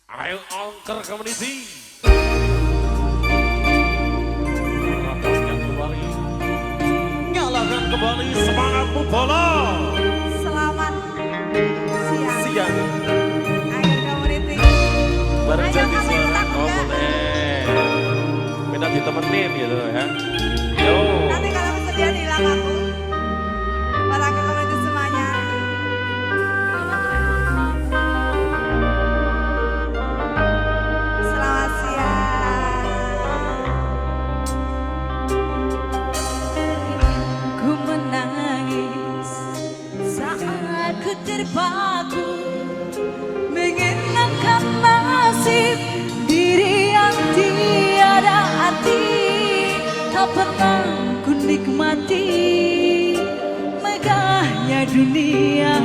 Ayo angker community. Nyalakan kembali semangatmu bola. Selamat siang. Siang. Ayo community. Bareng Ayo jadi kamu ikut suara. aku Oh ya. boleh. Minta ditemenin gitu ya. Yo. Nanti kalau kesedihan hilang aku. Para community semuanya. Selamat siang. Ku menangis saat ku terpaku mengenangkan nasib diri yang tiada arti. Tak pernah ku nikmati megahnya dunia,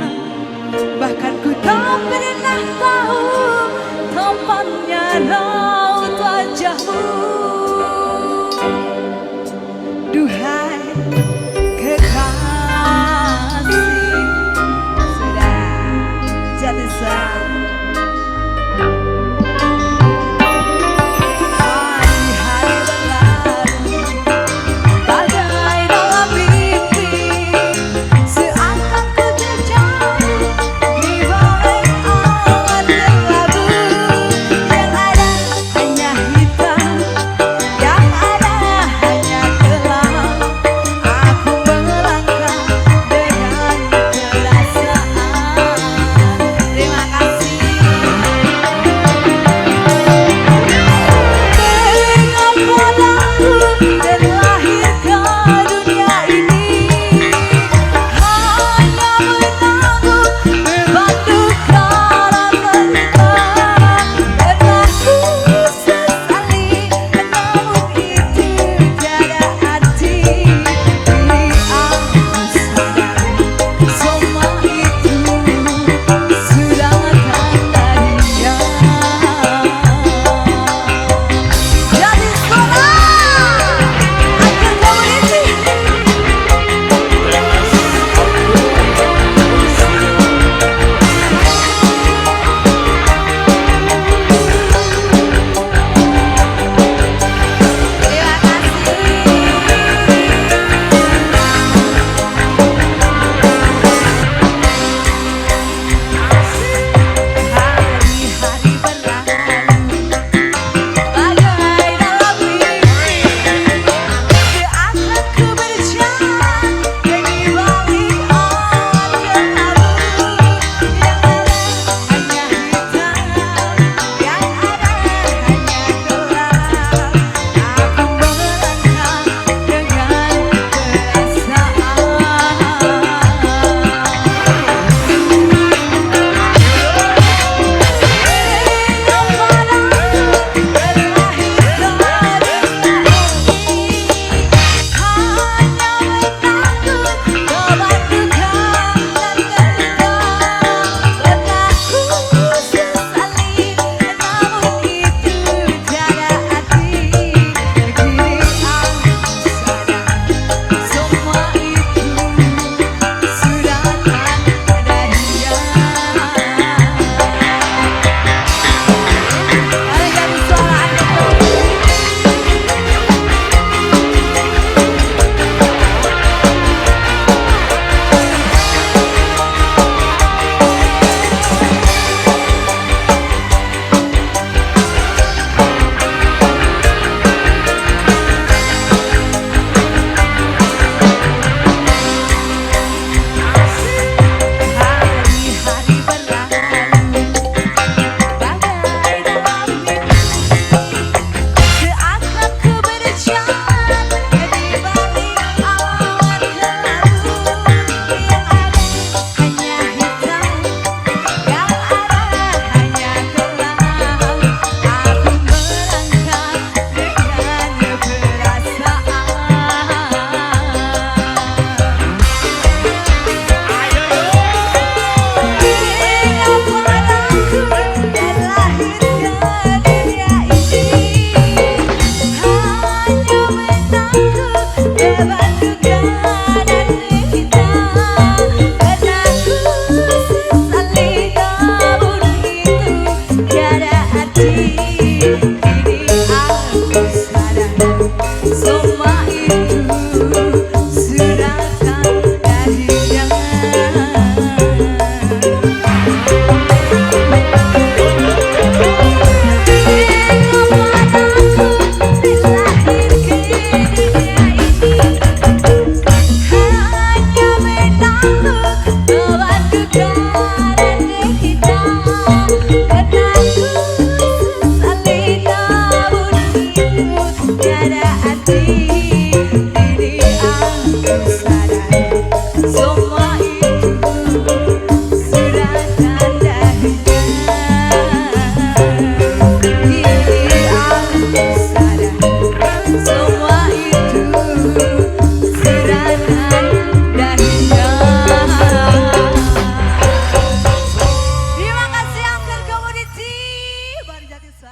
bahkan ku tak pernah tahu tampannya raut wajahmu. Duhai kekasih, sudah jadi sah. Terima kasih.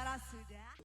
Saudara sudah